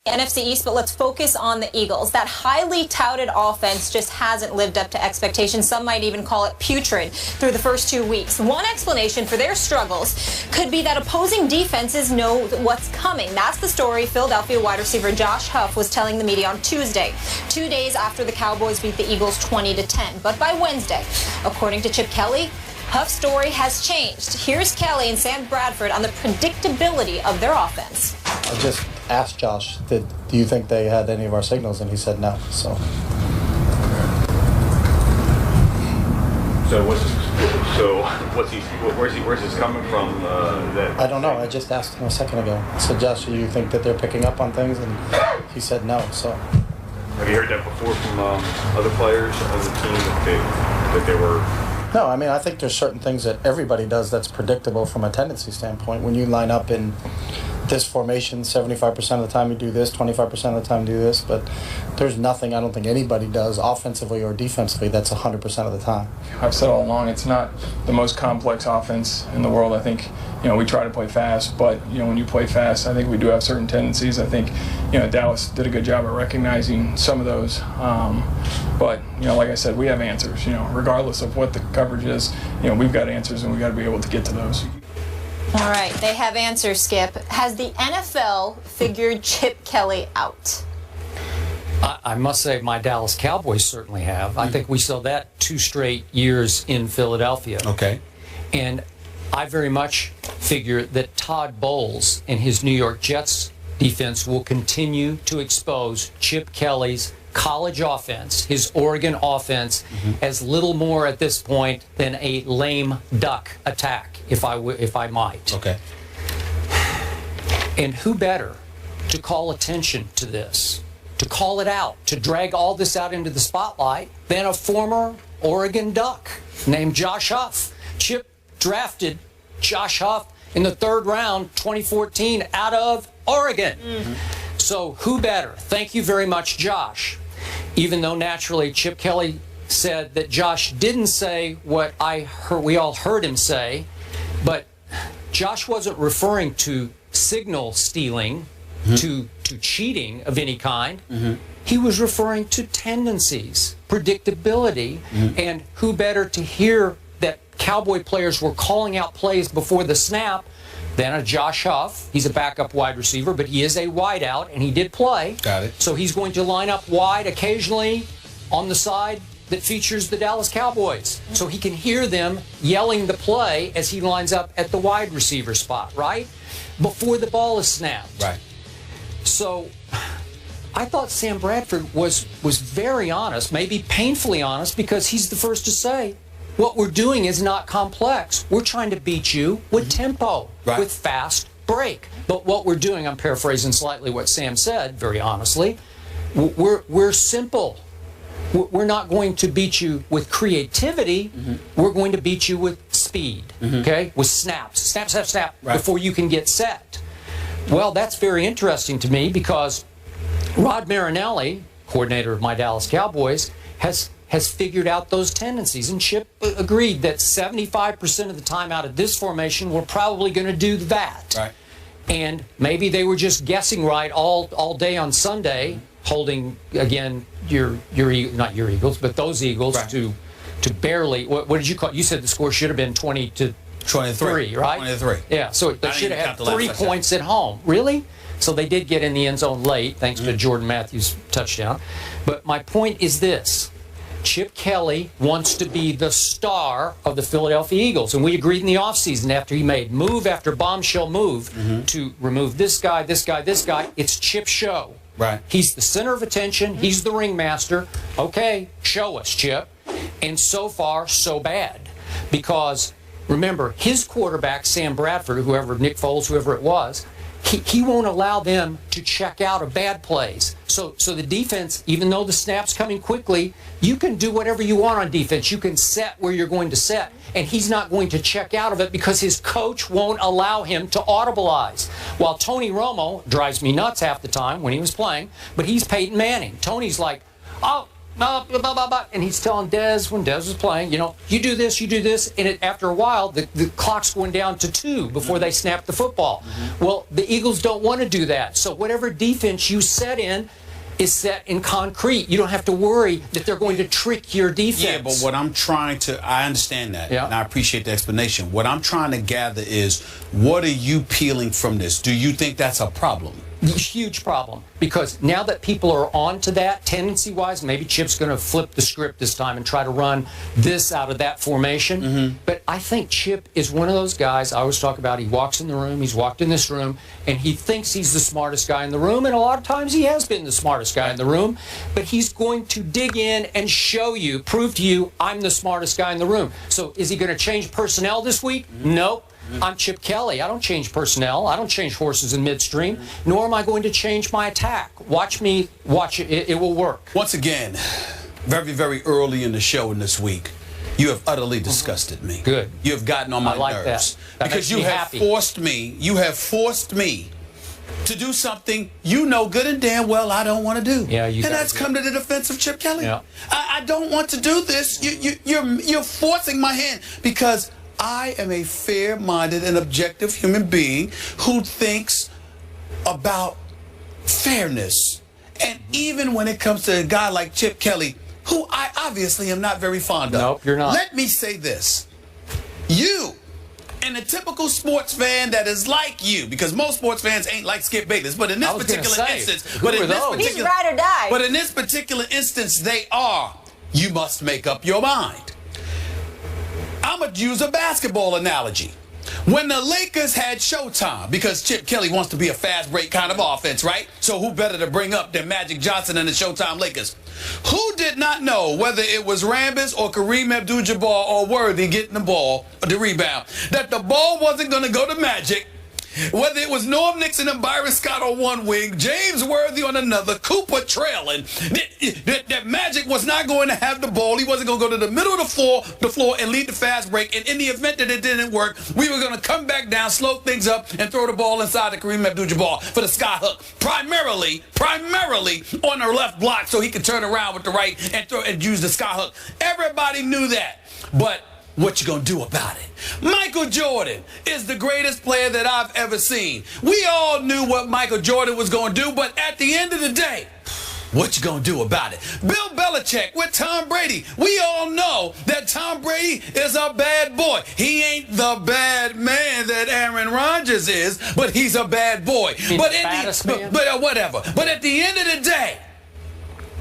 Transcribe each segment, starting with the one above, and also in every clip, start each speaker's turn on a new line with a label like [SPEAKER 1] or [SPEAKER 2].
[SPEAKER 1] NFC East, but let's focus on the Eagles. That highly touted offense just hasn't lived up to expectations. Some might even call it putrid through the first 2 weeks. One explanation for their struggles could be that opposing defenses know what's coming. That's the story Philadelphia wide receiver Josh Huff was telling the media on Tuesday, 2 days after the Cowboys beat the Eagles 20-10. But by Wednesday, according to Chip Kelly, Huff's story has changed. Here's Kelly and Sam Bradford on the predictability of their offense.
[SPEAKER 2] I just asked Josh, do you think they had any of our signals? And he said no. So
[SPEAKER 3] where's this coming from?
[SPEAKER 2] I don't know. I just asked him a second ago. I said, Josh, do you think that they're picking up on things? And he said no. So
[SPEAKER 3] have you heard that before from other players on the team that they were?
[SPEAKER 2] No, I mean, I think there's certain things that everybody does that's predictable from a tendency standpoint. When you line up in this formation, 75% of the time you do this, 25% of the time you do this, but there's nothing I don't think anybody does offensively or defensively that's 100% of the time.
[SPEAKER 4] I've said all along, it's not the most complex offense in the world. I think, we try to play fast, but, when you play fast, I think we do have certain tendencies. I think, Dallas did a good job at recognizing some of those. But, like I said, we have answers, regardless of what the coverage is, we've got answers and we've got to be able to get to those.
[SPEAKER 1] All right, they have answers, Skip. Has the NFL figured Chip Kelly out?
[SPEAKER 5] I must say my Dallas Cowboys certainly have. I think we saw that 2 straight years in Philadelphia.
[SPEAKER 6] Okay.
[SPEAKER 5] And I very much figure that Todd Bowles and his New York Jets defense will continue to expose Chip Kelly's college offense, his Oregon offense, as little more at this point than a lame duck attack, if I might.
[SPEAKER 6] Okay.
[SPEAKER 5] And who better to call attention to this, to call it out, to drag all this out into the spotlight than a former Oregon Duck named Josh Huff. Chip drafted Josh Huff in the 3rd round, 2014, out of Oregon. So who better? Thank you very much, Josh. Even though naturally Chip Kelly said that Josh didn't say what we all heard him say, but Josh wasn't referring to signal stealing, to cheating of any kind. He was referring to tendencies, predictability, and who better to hear that Cowboy players were calling out plays before the snap than a Josh Huff. He's a backup wide receiver, but he is a wideout, and he did play.
[SPEAKER 6] Got it.
[SPEAKER 5] So he's going to line up wide occasionally on the side that features the Dallas Cowboys. So he can hear them yelling the play as he lines up at the wide receiver spot, right? Before the ball is snapped.
[SPEAKER 6] Right.
[SPEAKER 5] So I thought Sam Bradford was very honest, maybe painfully honest, because he's the first to say, what we're doing is not complex. We're trying to beat you with tempo, with fast break. But what we're doing, I'm paraphrasing slightly what Sam said, very honestly, we're simple. We're not going to beat you with creativity. We're going to beat you with speed, okay? With snaps, snap, snap, snap, before you can get set. Well, that's very interesting to me because Rod Marinelli, coordinator of my Dallas Cowboys, has figured out those tendencies. And Chip agreed that 75% of the time out of this formation, we're probably going to do that.
[SPEAKER 6] Right.
[SPEAKER 5] And maybe they were just guessing right all day on Sunday, holding, again, not your Eagles, but those Eagles to barely, what did you call it? You said the score should have been 20-3, right?
[SPEAKER 6] 20-3.
[SPEAKER 5] Yeah, so they should have had 3 points at home. Really? So they did get in the end zone late, thanks to Jordan Matthews' touchdown. But my point is this. Chip Kelly wants to be the star of the Philadelphia Eagles. And we agreed in the offseason after he made move after bombshell move to remove this guy, this guy, this guy. It's Chip's show.
[SPEAKER 6] Right.
[SPEAKER 5] He's the center of attention. He's the ringmaster. Okay, show us, Chip. And so far, so bad. Because, remember, his quarterback, Sam Bradford, whoever, Nick Foles, whoever it was, he won't allow them to check out of bad plays. So the defense, even though the snap's coming quickly, you can do whatever you want on defense. You can set where you're going to set, and he's not going to check out of it because his coach won't allow him to audibilize. While Tony Romo drives me nuts half the time when he was playing, but he's Peyton Manning. Tony's like, oh, blah, blah, blah, blah, blah. And he's telling Dez, when Dez was playing, you know, you do this, and after a while, the clock's going down to 2 before they snap the football. Well, the Eagles don't want to do that. So whatever defense you set in is set in concrete. You don't have to worry that they're going to trick your defense.
[SPEAKER 6] Yeah, but what I'm trying to, I understand that, and I appreciate the explanation. What I'm trying to gather is, what are you peeling from this? Do you think that's a problem?
[SPEAKER 5] Huge problem, because now that people are on to that, tendency-wise, maybe Chip's going to flip the script this time and try to run this out of that formation. But I think Chip is one of those guys I always talk about. He walks in the room, he's walked in this room, and he thinks he's the smartest guy in the room, and a lot of times he has been the smartest guy in the room, but he's going to dig in and show you, prove to you, I'm the smartest guy in the room. So is he going to change personnel this week? Nope. I'm Chip Kelly. I don't change personnel. I don't change horses in midstream, nor am I going to change my attack. Watch me. Watch it. It will work.
[SPEAKER 6] Once again, very, very early in the show in this week, you have utterly disgusted me.
[SPEAKER 5] Good.
[SPEAKER 6] You have gotten on my nerves.
[SPEAKER 5] That
[SPEAKER 6] because
[SPEAKER 5] makes me
[SPEAKER 6] you have
[SPEAKER 5] happy.
[SPEAKER 6] you have forced me to do something you know good and damn well I don't want to do.
[SPEAKER 5] Yeah, you
[SPEAKER 6] and that's come to the defense of Chip Kelly.
[SPEAKER 5] Yeah.
[SPEAKER 6] I don't want to do this. You're forcing my hand, because I am a fair-minded and objective human being who thinks about fairness. And even when it comes to a guy like Chip Kelly, who I obviously am not very fond of.
[SPEAKER 5] Nope, you're not.
[SPEAKER 6] Let me say this. You, and a typical sports fan that is like you, because most sports fans ain't like Skip Bayless, but in this particular instance,
[SPEAKER 1] He's ride or die.
[SPEAKER 6] But in this particular instance, they are. You must make up your mind. I'm going to use a basketball analogy. When the Lakers had Showtime, because Chip Kelly wants to be a fast break kind of offense, right? So who better to bring up than Magic Johnson and the Showtime Lakers? Who did not know, whether it was Rambis or Kareem Abdul-Jabbar or Worthy getting the ball, the rebound, that the ball wasn't going to go to Magic? Whether it was Norm Nixon and Byron Scott on one wing, James Worthy on another, Cooper trailing, that Magic was not going to have the ball. He wasn't going to go to the middle of the floor and lead the fast break. And in the event that it didn't work, we were going to come back down, slow things up, and throw the ball inside to Kareem Abdul-Jabbar for the sky hook. Primarily on the left block, so he could turn around with the right and throw and use the sky hook. Everybody knew that. But what you gonna do about it? Michael Jordan is the greatest player that I've ever seen. We all knew what Michael Jordan was gonna do, but at the end of the day, what you gonna do about it? Bill Belichick with Tom Brady. We all know that Tom Brady is a bad boy. He ain't the bad man that Aaron Rodgers is, but he's a bad boy. But whatever. But at the end of the day,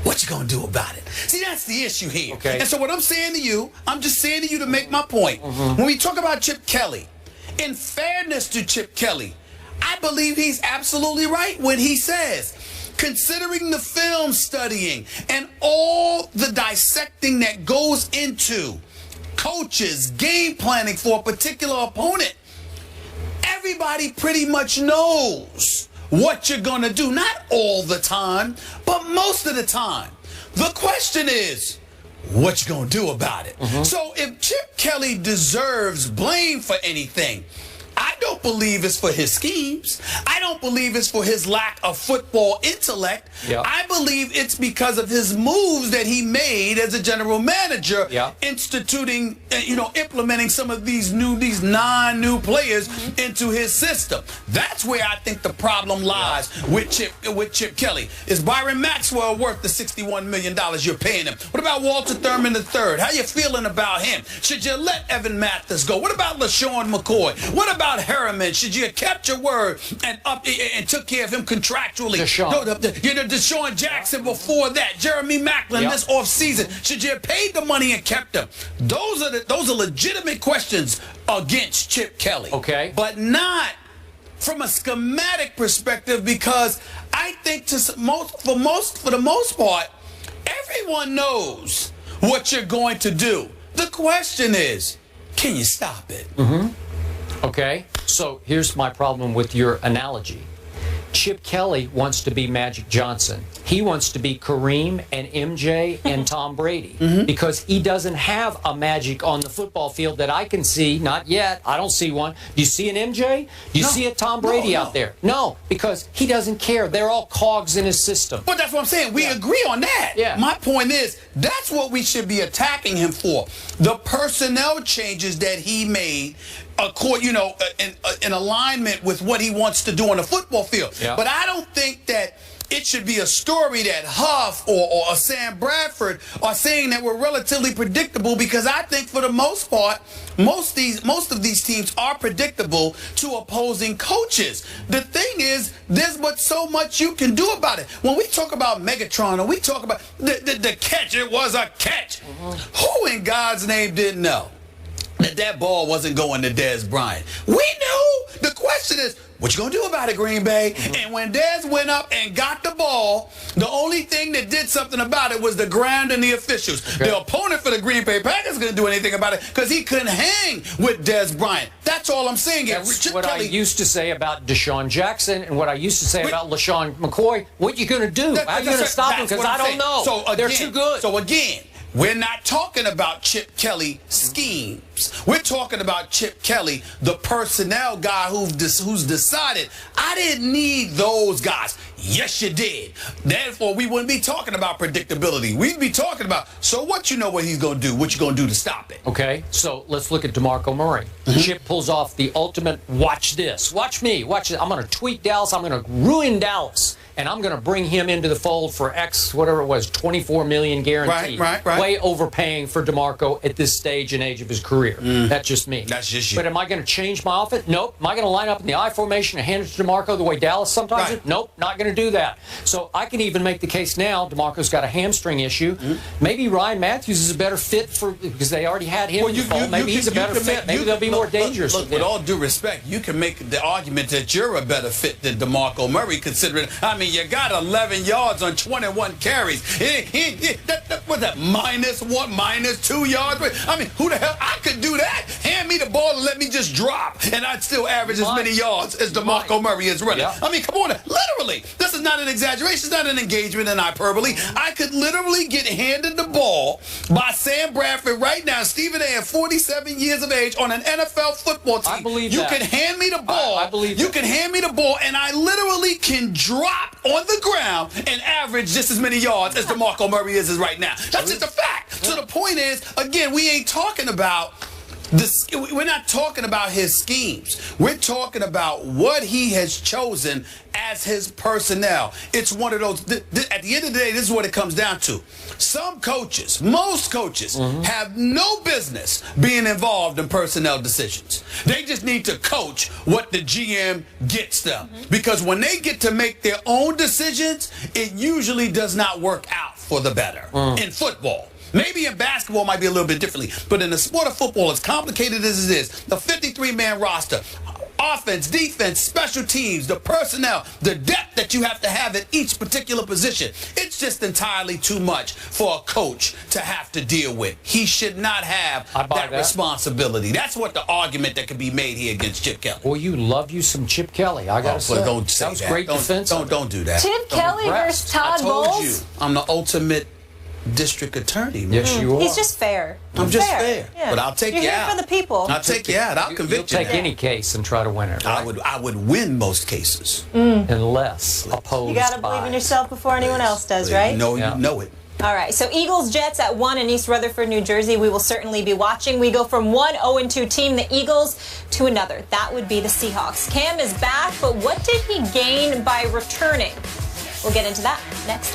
[SPEAKER 6] what you gonna do about it? See, that's the issue here.
[SPEAKER 5] Okay.
[SPEAKER 6] And so what I'm saying to you, I'm just saying to you to make my point. When we talk about Chip Kelly, in fairness to Chip Kelly, I believe he's absolutely right when he says, considering the film studying and all the dissecting that goes into coaches game planning for a particular opponent, everybody pretty much knows what you're gonna do. Not all the time, but most of the time. The question is, what you gonna do about it? So if Chip Kelly deserves blame for anything, I don't believe it's for his schemes. I don't believe it's for his lack of football intellect.
[SPEAKER 5] Yep.
[SPEAKER 6] I believe it's because of his moves that he made as a general manager, instituting, implementing some of these 9 new players into his system. That's where I think the problem lies with Chip Kelly. Is Byron Maxwell worth the $61 million you're paying him? What about Walter Thurman III? How you feeling about him? Should you let Evan Mathis go? What about LaShawn McCoy? What about Harriman? Should you have kept your word and took care of him contractually? Deshaun Jackson before that, Jeremy Maclin this offseason. Should you have paid the money and kept him? Those are legitimate questions against Chip Kelly.
[SPEAKER 5] Okay,
[SPEAKER 6] but not from a schematic perspective, because I think for the most part, everyone knows what you're going to do. The question is, can you stop it?
[SPEAKER 5] Okay, so here's my problem with your analogy. Chip Kelly wants to be Magic Johnson. He wants to be Kareem and MJ and Tom Brady because he doesn't have a magic on the football field that I can see. Not yet. I don't see one. Do you see an MJ? Do you see a Tom Brady out there? No, because he doesn't care. They're all cogs in his system.
[SPEAKER 6] But that's what I'm saying. We agree on that.
[SPEAKER 5] Yeah.
[SPEAKER 6] My point is, that's what we should be attacking him for. The personnel changes that he made, in alignment with what he wants to do on the football field.
[SPEAKER 5] Yeah.
[SPEAKER 6] But I don't think that it should be a story that Huff or a Sam Bradford are saying that we're relatively predictable, because I think for the most part, most of these teams are predictable to opposing coaches. The thing is, there's but so much you can do about it. When we talk about Megatron, and we talk about the catch, it was a catch. Who in God's name didn't know that ball wasn't going to Dez Bryant? We knew. The question is, what you gonna do about it, Green Bay? And when Dez went up and got the ball, the only thing that did something about it was the ground and the officials. The opponent for the Green Bay Packers couldn't do anything about it because he couldn't hang with Dez Bryant. That's all I'm saying.
[SPEAKER 5] That's what I used to say about Deshaun Jackson and what I used to say about LaShawn McCoy. What you gonna do? How you gonna stop him? Because I don't know.
[SPEAKER 6] So again,
[SPEAKER 5] they're too good.
[SPEAKER 6] So again, we're not talking about Chip Kelly schemes. We're talking about Chip Kelly, the personnel guy who's decided, I didn't need those guys. Yes, you did. Therefore, we wouldn't be talking about predictability. We'd be talking about, so what you know what he's going to do, what you going to do to stop it.
[SPEAKER 5] Okay, so let's look at DeMarco Murray. Chip pulls off the ultimate, watch this. Watch me. Watch it. I'm going to tweak Dallas. I'm going to ruin Dallas. And I'm going to bring him into the fold for X, whatever it was, $24 million guaranteed.
[SPEAKER 6] Right.
[SPEAKER 5] Way overpaying for DeMarco at this stage and age of his career. That's just me.
[SPEAKER 6] That's just you.
[SPEAKER 5] But am I going to change my offense? Nope. Am I going to line up in the I formation and hand it to DeMarco the way Dallas sometimes does? Nope, not going to do that. So I can even make the case now, DeMarco's got a hamstring issue. Maybe Ryan Matthews is a better fit because they already had him in the fold. Maybe he's a better fit. Maybe they'll be more dangerous.
[SPEAKER 6] Look, with all due respect, you can make the argument that you're a better fit than DeMarco Murray, considering, I mean, you got 11 yards on 21 carries. What's that, -1, -2 yards? I mean, who the hell? I could do that. Hand me the ball and let me just drop, and I'd still average as many yards as DeMarco Murray is running.
[SPEAKER 5] Yeah.
[SPEAKER 6] I mean, come on. Literally, this is not an exaggeration. It's not an engagement in hyperbole. I could literally get handed the ball by Sam Bradford right now, Stephen A. at 47 years of age on an NFL football team.
[SPEAKER 5] I believe
[SPEAKER 6] you
[SPEAKER 5] that.
[SPEAKER 6] can hand me the ball.
[SPEAKER 5] I believe
[SPEAKER 6] you
[SPEAKER 5] that.
[SPEAKER 6] can hand me the ball, and I literally can drop on the ground and average just as many yards as DeMarco Murray is right now. That's just a fact. So the point is, again, we ain't talking about this. We're not talking about his schemes. We're talking about what he has chosen as his personnel. It's one of those, at the end of the day, this is what it comes down to. Some coaches, most coaches, have no business being involved in personnel decisions. They just need to coach what the GM gets them. Because when they get to make their own decisions, it usually does not work out for the better in football. Maybe in basketball it might be a little bit differently, but in the sport of football, as complicated as it is, the 53-man roster, offense, defense, special teams, the personnel, the depth that you have to have at each particular position, it's just entirely too much for a coach to have to deal with. He should not have that responsibility. That's what the argument that could be made here against Chip Kelly.
[SPEAKER 5] Well, you love you some Chip Kelly. I got to say.
[SPEAKER 6] Don't say
[SPEAKER 5] that was great defense.
[SPEAKER 6] Don't do that.
[SPEAKER 1] Chip Kelly versus Todd Bowles?
[SPEAKER 6] I told you, I'm the ultimate district attorney. Man.
[SPEAKER 5] Yes, you are.
[SPEAKER 1] He's just fair.
[SPEAKER 6] I'm just fair.
[SPEAKER 1] Yeah.
[SPEAKER 6] But I'll take
[SPEAKER 1] You're
[SPEAKER 6] you
[SPEAKER 1] here
[SPEAKER 6] out.
[SPEAKER 1] for the people.
[SPEAKER 6] I'll take you out. I'll convict you.
[SPEAKER 5] You'll take any case and try to win it. Right?
[SPEAKER 6] I would win most cases.
[SPEAKER 5] Unless opposed.
[SPEAKER 1] You got to believe in yourself before anyone else does, right?
[SPEAKER 6] No, you know it.
[SPEAKER 1] All right, so Eagles-Jets at 1 in East Rutherford, New Jersey. We will certainly be watching. We go from one 0-2 team, the Eagles, to another. That would be the Seahawks. Cam is back, but what did he gain by returning? We'll get into that next.